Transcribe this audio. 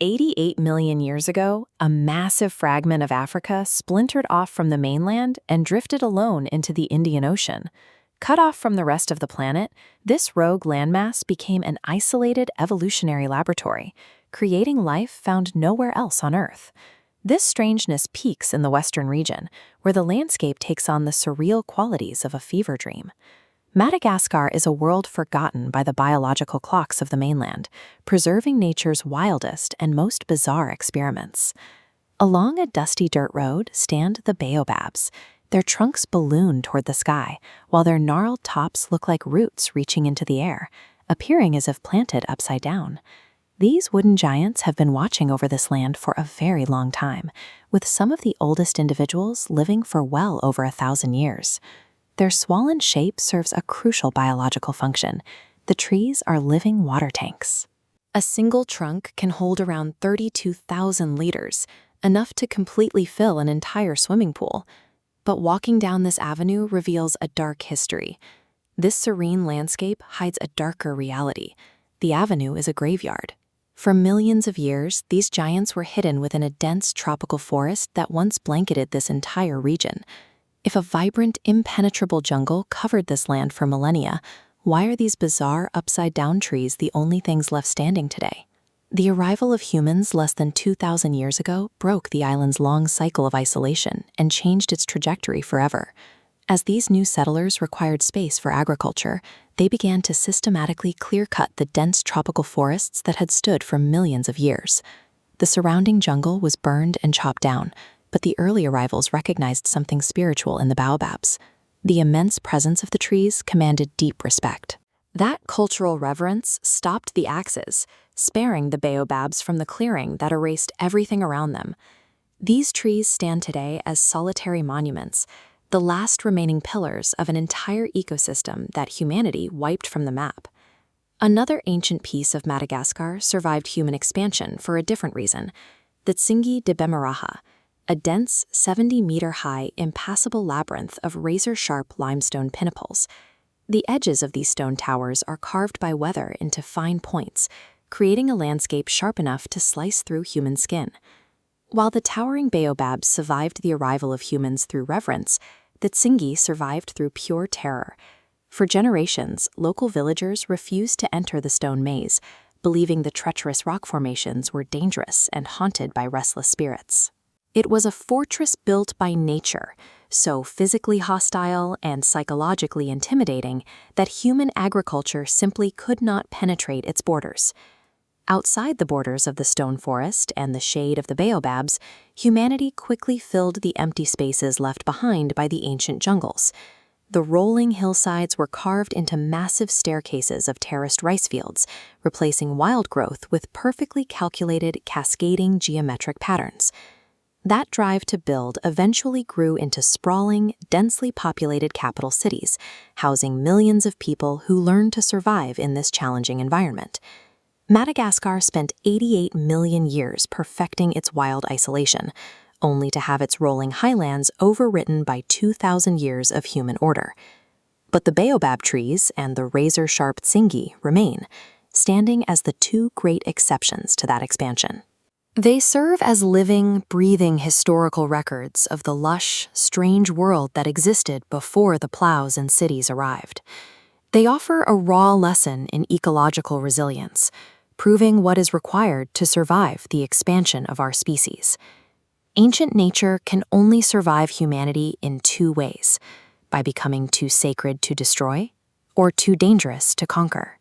88 million years ago, a massive fragment of Africa splintered off from the mainland and drifted alone into the Indian Ocean. Cut off from the rest of the planet, this rogue landmass became an isolated evolutionary laboratory, creating life found nowhere else on Earth. This strangeness peaks in the western region, where the landscape takes on the surreal qualities of a fever dream. Madagascar is a world forgotten by the biological clocks of the mainland, preserving nature's wildest and most bizarre experiments. Along a dusty dirt road stand the Baobabs. Their trunks balloon toward the sky, while their gnarled tops look like roots reaching into the air, appearing as if planted upside down. These wooden giants have been watching over this land for a very long time, with some of the oldest individuals living for well over 1,000 years. Their swollen shape serves a crucial biological function. The trees are living water tanks. A single trunk can hold around 32,000 liters, enough to completely fill an entire swimming pool. But walking down this avenue reveals a dark history. This serene landscape hides a darker reality. The avenue is a graveyard. For millions of years, these giants were hidden within a dense tropical forest that once blanketed this entire region. If a vibrant, impenetrable jungle covered this land for millennia, why are these bizarre, upside-down trees the only things left standing today? The arrival of humans less than 2,000 years ago broke the island's long cycle of isolation and changed its trajectory forever. As these new settlers required space for agriculture, they began to systematically clear-cut the dense tropical forests that had stood for millions of years. The surrounding jungle was burned and chopped down, but the early arrivals recognized something spiritual in the Baobabs. The immense presence of the trees commanded deep respect. That cultural reverence stopped the axes, sparing the Baobabs from the clearing that erased everything around them. These trees stand today as solitary monuments, the last remaining pillars of an entire ecosystem that humanity wiped from the map. Another ancient piece of Madagascar survived human expansion for a different reason: the Tsingy de Bemaraha, a dense 70-meter-high, impassable labyrinth of razor-sharp limestone pinnacles. The edges of these stone towers are carved by weather into fine points, creating a landscape sharp enough to slice through human skin. While the towering Baobabs survived the arrival of humans through reverence, the Tsingy survived through pure terror. For generations, local villagers refused to enter the stone maze, believing the treacherous rock formations were dangerous and haunted by restless spirits. It was a fortress built by nature, so physically hostile and psychologically intimidating that human agriculture simply could not penetrate its borders. Outside the borders of the stone forest and the shade of the Baobabs, humanity quickly filled the empty spaces left behind by the ancient jungles. The rolling hillsides were carved into massive staircases of terraced rice fields, replacing wild growth with perfectly calculated, cascading geometric patterns. That drive to build eventually grew into sprawling, densely populated capital cities, housing millions of people who learned to survive in this challenging environment. Madagascar spent 88 million years perfecting its wild isolation, only to have its rolling highlands overwritten by 2,000 years of human order. But the baobab trees and the razor-sharp Tsingy remain, standing as the two great exceptions to that expansion. They serve as living, breathing historical records of the lush, strange world that existed before the plows and cities arrived. They offer a raw lesson in ecological resilience, proving what is required to survive the expansion of our species. Ancient nature can only survive humanity in two ways: by becoming too sacred to destroy or too dangerous to conquer.